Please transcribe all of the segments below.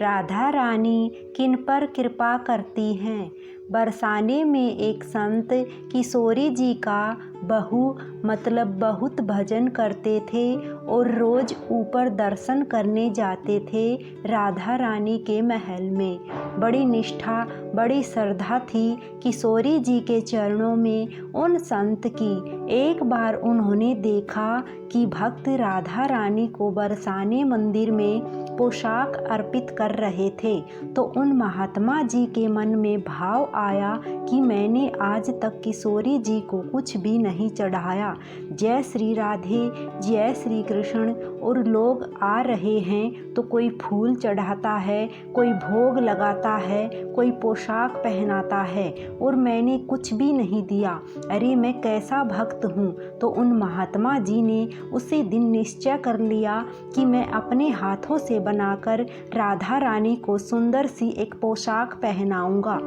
राधा रानी किन पर कृपा करती हैं। बरसाने में एक संत किशोरी जी का बहुत भजन करते थे और रोज़ ऊपर दर्शन करने जाते थे राधा रानी के महल में। बड़ी निष्ठा बड़ी श्रद्धा थी किशोरी जी के चरणों में उन संत की। एक बार उन्होंने देखा कि भक्त राधा रानी को बरसाने मंदिर में पोशाक अर्पित कर रहे थे, तो उन महात्मा जी के मन में भाव आया कि मैंने आज तक किशोरी जी को कुछ भी नहीं चढ़ाया। जय श्री राधे, जय श्री कृष्ण, और लोग आ रहे हैं तो कोई फूल चढ़ाता है, कोई भोग लगाता है, कोई पोशाक पहनाता है, और मैंने कुछ भी नहीं दिया। अरे मैं कैसा भक्त हूँ। तो उन महात्मा जी ने उसी दिन निश्चय कर लिया कि मैं अपने हाथों से बनाकर राधा रानी को सुंदर सी एक पोशाक पहनाऊंगा।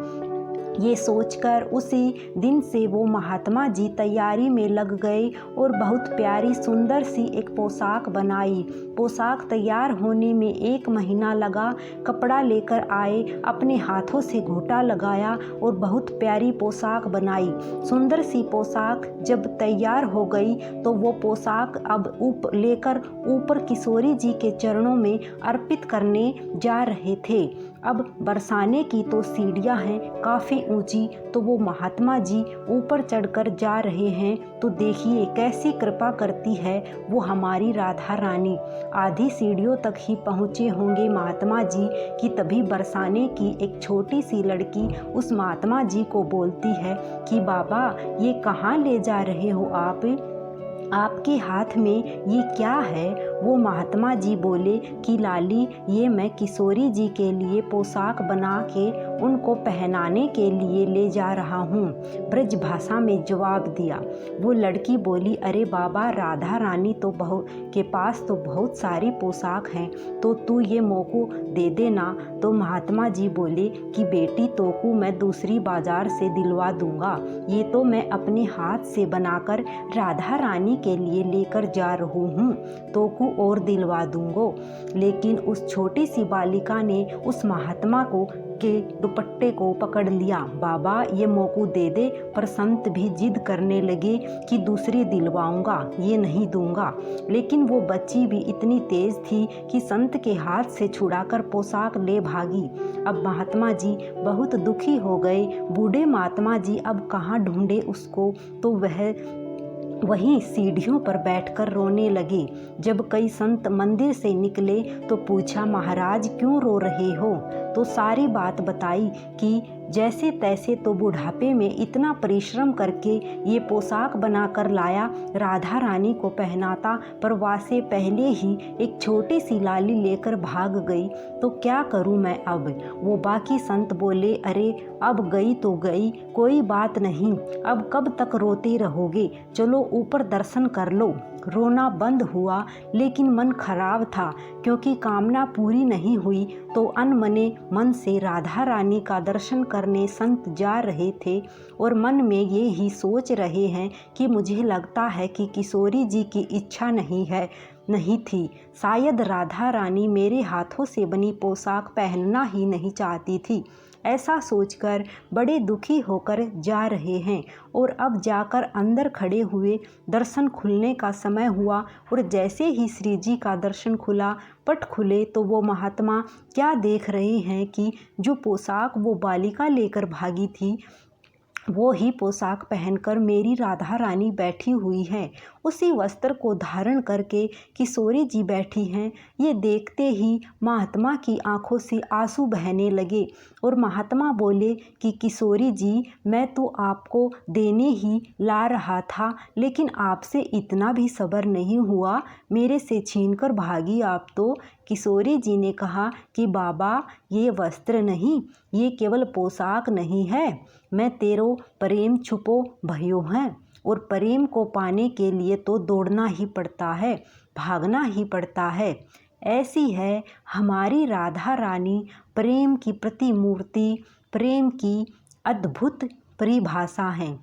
ये सोचकर उसी दिन से वो महात्मा जी तैयारी में लग गए और बहुत प्यारी सुंदर सी एक पोशाक बनाई। पोशाक तैयार होने में 1 महीना लगा। कपड़ा लेकर आए, अपने हाथों से घोटा लगाया और बहुत प्यारी पोशाक बनाई। सुंदर सी पोशाक जब तैयार हो गई तो वो पोशाक अब लेकर ऊपर किशोरी जी के चरणों में अर्पित करने जा रहे थे। अब बरसाने की तो सीढ़ियाँ हैं काफ़ी ऊंची, तो वो महात्मा जी ऊपर चढ़कर जा रहे हैं। तो देखिए कैसी कृपा करती है वो हमारी राधा रानी। आधी सीढ़ियों तक ही पहुँचे होंगे महात्मा जी कि तभी बरसाने की एक छोटी सी लड़की उस महात्मा जी को बोलती है कि बाबा ये कहाँ ले जा रहे हो आपके हाथ में ये क्या है। वो महात्मा जी बोले कि लाली ये मैं किशोरी जी के लिए पोशाक बना के उनको पहनाने के लिए ले जा रहा हूँ। ब्रज भाषा में जवाब दिया। वो लड़की बोली अरे बाबा राधा रानी के पास तो बहुत सारी पोशाक हैं, तो तू ये मोको दे देना। तो महात्मा जी बोले कि बेटी तोकू मैं दूसरी बाजार से दिलवा दूंगा, ये तो मैं अपने हाथ से बनाकर राधा रानी के लिए लेकर जा रही हूँ, तोकू और दिलवा दूंगो। लेकिन उस छोटी सी बालिका ने उस महात्मा के दुपट्टे को पकड़ लिया। बाबा ये मोकू दे दे, पर संत भी जिद करने लगे कि दूसरी दिलवाऊंगा, ये नहीं दूंगा। लेकिन वो बच्ची भी इतनी तेज थी कि संत के हाथ से छुड़ाकर पोशाक ले भागी। अब महात्मा जी बहुत दुखी हो गए। बूढ़े महात्मा जी अब कहाँ ढूंढे उसको, तो वहीं सीढ़ियों पर बैठकर रोने लगे। जब कई संत मंदिर से निकले तो पूछा महाराज क्यों रो रहे हो। तो सारी बात बताई कि जैसे तैसे तो बुढ़ापे में इतना परिश्रम करके ये पोशाक बनाकर लाया, राधा रानी को पहनाता, पर वासे पहले ही एक छोटी सी लाली लेकर भाग गई, तो क्या करूं मैं अब। वो बाकी संत बोले अरे अब गई तो गई, कोई बात नहीं, अब कब तक रोते रहोगे, चलो ऊपर दर्शन कर लो। रोना बंद हुआ, लेकिन मन खराब था क्योंकि कामना पूरी नहीं हुई। तो अनमने मन से राधा रानी का दर्शन करने संत जा रहे थे और मन में ये ही सोच रहे हैं कि मुझे लगता है कि किशोरी जी की इच्छा नहीं थी, शायद राधा रानी मेरे हाथों से बनी पोशाक पहनना ही नहीं चाहती थी। ऐसा सोचकर बड़े दुखी होकर जा रहे हैं और अब जाकर अंदर खड़े हुए। दर्शन खुलने का समय हुआ और जैसे ही श्री जी का दर्शन खुला, पट खुले, तो वो महात्मा क्या देख रहे हैं कि जो पोशाक वो बालिका लेकर भागी थी वो ही पोशाक पहनकर मेरी राधा रानी बैठी हुई हैं। उसी वस्त्र को धारण करके किशोरी जी बैठी हैं। ये देखते ही महात्मा की आंखों से आंसू बहने लगे और महात्मा बोले कि किशोरी जी मैं तो आपको देने ही ला रहा था, लेकिन आपसे इतना भी सब्र नहीं हुआ, मेरे से छीनकर भागी आप तो। किशोरी जी ने कहा कि बाबा ये वस्त्र नहीं, ये केवल पोशाक नहीं है, मैं तेरो प्रेम छुपो भयो है, और प्रेम को पाने के लिए तो दौड़ना ही पड़ता है, भागना ही पड़ता है। ऐसी है हमारी राधा रानी, प्रेम की प्रतिमूर्ति, प्रेम की अद्भुत परिभाषा है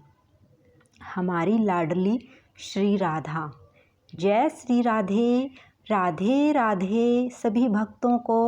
हमारी लाडली श्री राधा। जय श्री राधे। राधे राधे सभी भक्तों को।